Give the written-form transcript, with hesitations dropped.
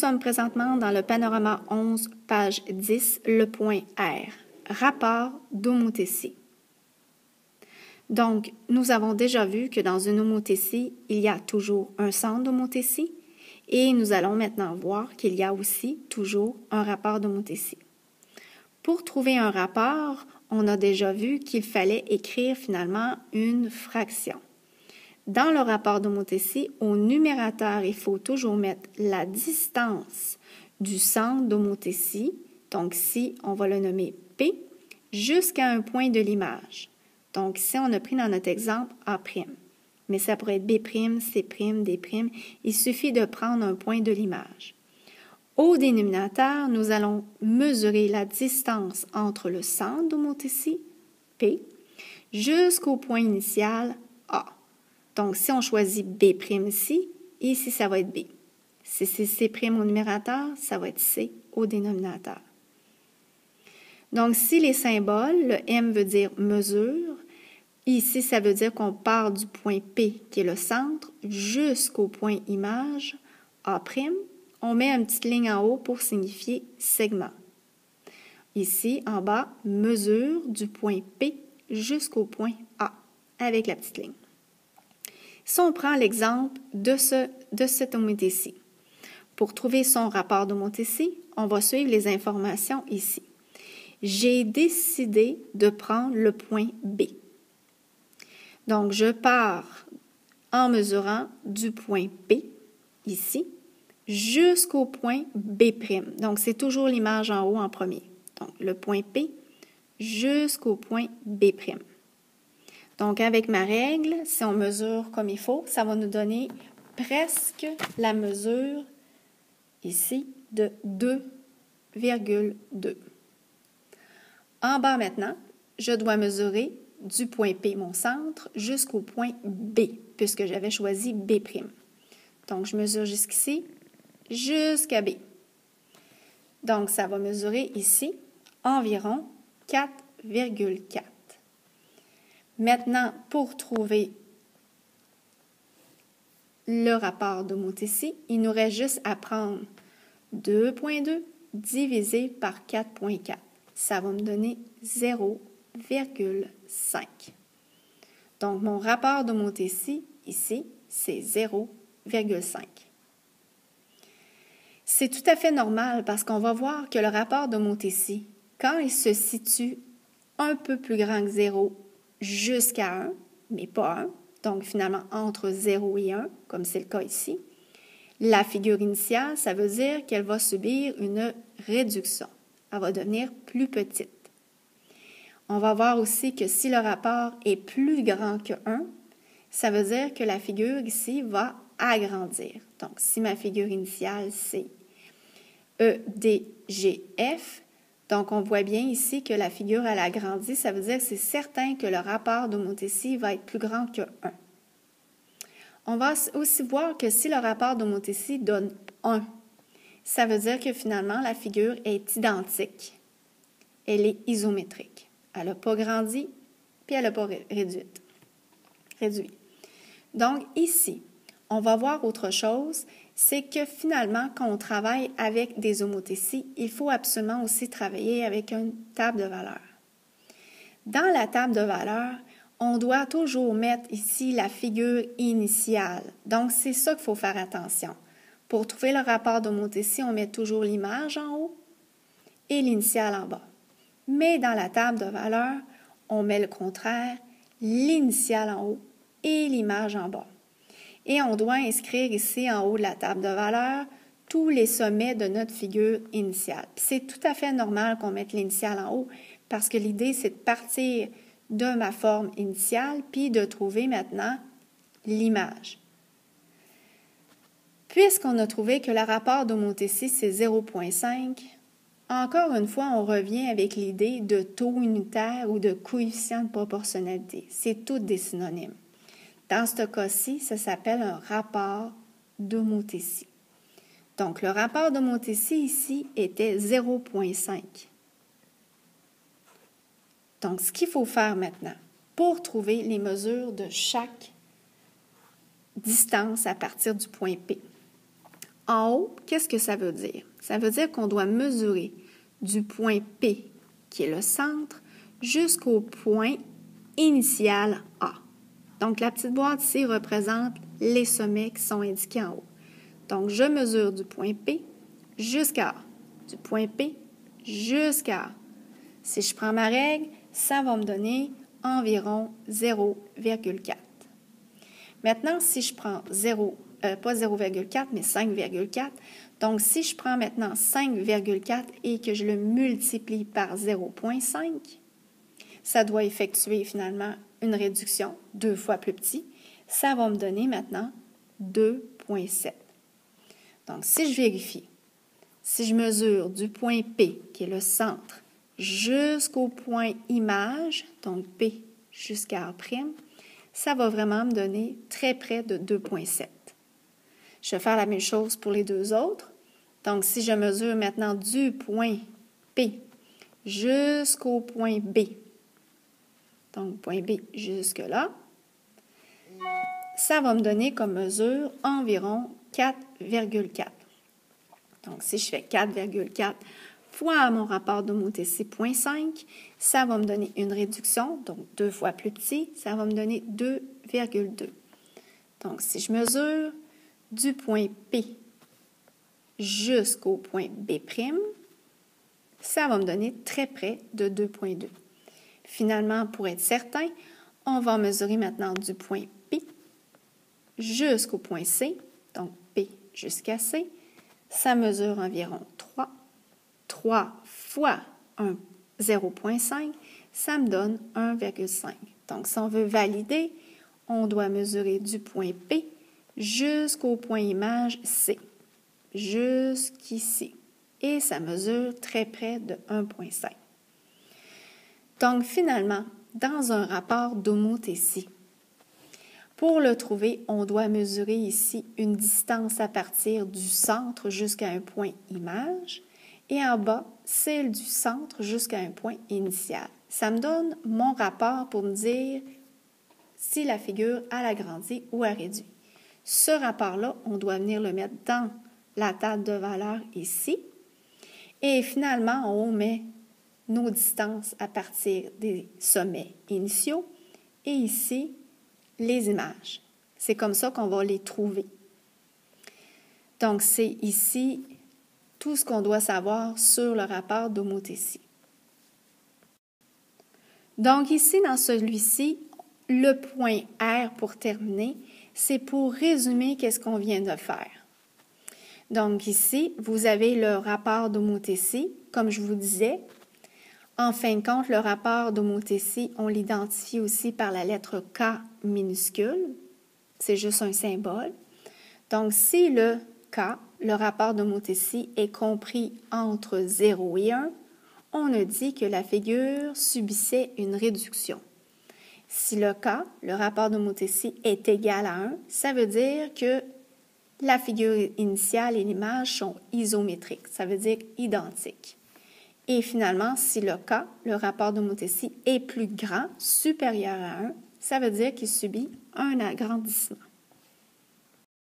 sommes présentement dans le panorama 11, page 10, le point R, rapport d'homothétie. Donc, nous avons déjà vu que dans une homothétie, il y a toujours un centre d'homothétie et nous allons maintenant voir qu'il y a aussi toujours un rapport d'homothétie. Pour trouver un rapport, on a déjà vu qu'il fallait écrire finalement une fraction. Dans le rapport d'homothétie, au numérateur, il faut toujours mettre la distance du centre d'homothétie, donc ici, on va le nommer P, jusqu'à un point de l'image. Donc ici, on a pris dans notre exemple A', mais ça pourrait être B', C', D', il suffit de prendre un point de l'image. Au dénominateur, nous allons mesurer la distance entre le centre d'homothétie, P, jusqu'au point initial, A. Donc, si on choisit B' ici, ça va être B. Si c'est C' au numérateur, ça va être C au dénominateur. Donc, si les symboles, le M veut dire mesure, ici, ça veut dire qu'on part du point P, qui est le centre, jusqu'au point image, A', on met une petite ligne en haut pour signifier segment. Ici, en bas, mesure du point P jusqu'au point A, avec la petite ligne. Si on prend l'exemple de cette homothétie, pour trouver son rapport d'homothétie, on va suivre les informations ici. J'ai décidé de prendre le point B. Donc, je pars en mesurant du point P, ici, jusqu'au point B'. Donc, c'est toujours l'image en haut en premier. Donc, le point P jusqu'au point B'. Donc, avec ma règle, si on mesure comme il faut, ça va nous donner presque la mesure, ici, de 2,2. En bas maintenant, je dois mesurer du point P, mon centre, jusqu'au point B, puisque j'avais choisi B'. Donc, je mesure jusqu'ici, jusqu'à B. Donc, ça va mesurer ici environ 4,4. Maintenant, pour trouver le rapport d'homothétie, il nous reste juste à prendre 2,2 divisé par 4,4. Ça va me donner 0,5. Donc, mon rapport d'homothétie, ici, c'est 0,5. C'est tout à fait normal parce qu'on va voir que le rapport d'homothétie, quand il se situe un peu plus grand que 0 jusqu'à 1, mais pas 1, donc finalement entre 0 et 1, comme c'est le cas ici, la figure initiale, ça veut dire qu'elle va subir une réduction. Elle va devenir plus petite. On va voir aussi que si le rapport est plus grand que 1, ça veut dire que la figure ici va agrandir. Donc, si ma figure initiale, c'est E, D, G, F, donc on voit bien ici que la figure, elle agrandit. Ça veut dire que c'est certain que le rapport d'homothétie va être plus grand que 1. On va aussi voir que si le rapport d'homothétie donne 1, ça veut dire que finalement, la figure est identique. Elle est isométrique. Elle n'a pas grandi, puis elle n'a pas réduit. Donc, ici, on va voir autre chose, c'est que finalement, quand on travaille avec des homothéties, il faut absolument aussi travailler avec une table de valeurs. Dans la table de valeurs, on doit toujours mettre ici la figure initiale. Donc, c'est ça qu'il faut faire attention. Pour trouver le rapport d'homothétie, on met toujours l'image en haut et l'initiale en bas. Mais dans la table de valeurs, on met le contraire, l'initiale en haut et l'image en bas. Et on doit inscrire ici en haut de la table de valeurs tous les sommets de notre figure initiale. C'est tout à fait normal qu'on mette l'initiale en haut parce que l'idée, c'est de partir de ma forme initiale puis de trouver maintenant l'image. Puisqu'on a trouvé que le rapport d'homothétie, c'est 0,5, encore une fois, on revient avec l'idée de taux unitaire ou de coefficient de proportionnalité. C'est toutes des synonymes. Dans ce cas-ci, ça s'appelle un rapport d'homothétie. Donc, le rapport d'homothétie ici était 0,5. Donc, ce qu'il faut faire maintenant, pour trouver les mesures de chaque distance à partir du point P, En haut, qu'est-ce que ça veut dire? Ça veut dire qu'on doit mesurer du point P, qui est le centre, jusqu'au point initial A. Donc, la petite boîte ici représente les sommets qui sont indiqués en haut. Donc, je mesure du point P jusqu'à A. Du point P jusqu'à A. Si je prends ma règle, ça va me donner environ 0,4. Maintenant, si je prends pas 0,4, mais 5,4, donc si je prends maintenant 5,4 et que je le multiplie par 0,5, ça doit effectuer finalement une réduction 2 fois plus petit. Ça va me donner maintenant 2,7. Donc, si je vérifie, si je mesure du point P, qui est le centre, jusqu'au point image, donc P jusqu'à A', ça va vraiment me donner très près de 2,7. Je vais faire la même chose pour les deux autres. Donc, si je mesure maintenant du point P jusqu'au point B, donc point B jusque là, ça va me donner comme mesure environ 4,4. Donc, si je fais 4,4 fois mon rapport d'homothétie 0,5, ça va me donner une réduction, donc 2 fois plus petit, ça va me donner 2,2. Donc, si je mesure du point P jusqu'au point B', ça va me donner très près de 2,2. Finalement, pour être certain, on va mesurer maintenant du point P jusqu'au point C, donc P jusqu'à C. Ça mesure environ 3. 3 fois 0,5, ça me donne 1,5. Donc, si on veut valider, on doit mesurer du point P jusqu'au point image C, jusqu'ici. Et ça mesure très près de 1,5. Donc, finalement, dans un rapport d'homothétie, pour le trouver, on doit mesurer ici une distance à partir du centre jusqu'à un point image et en bas, celle du centre jusqu'à un point initial. Ça me donne mon rapport pour me dire si la figure a agrandi ou a réduit. Ce rapport-là, on doit venir le mettre dans la table de valeurs ici. Et finalement, on met nos distances à partir des sommets initiaux et ici, les images. C'est comme ça qu'on va les trouver. Donc, c'est ici tout ce qu'on doit savoir sur le rapport d'homothétie. Donc, ici, dans celui-ci, le point R pour terminer, c'est pour résumer qu'est-ce qu'on vient de faire. Donc, ici, vous avez le rapport d'homothétie, comme je vous disais. En fin de compte, le rapport d'homothétie, on l'identifie aussi par la lettre K minuscule. C'est juste un symbole. Donc, si le K, le rapport d'homothétie, est compris entre 0 et 1, on a dit que la figure subissait une réduction. Si le K, le rapport d'homothétie, est égal à 1, ça veut dire que la figure initiale et l'image sont isométriques, ça veut dire identiques. Et finalement, si le K, le rapport d'homothétie, est plus grand, supérieur à 1, ça veut dire qu'il subit un agrandissement.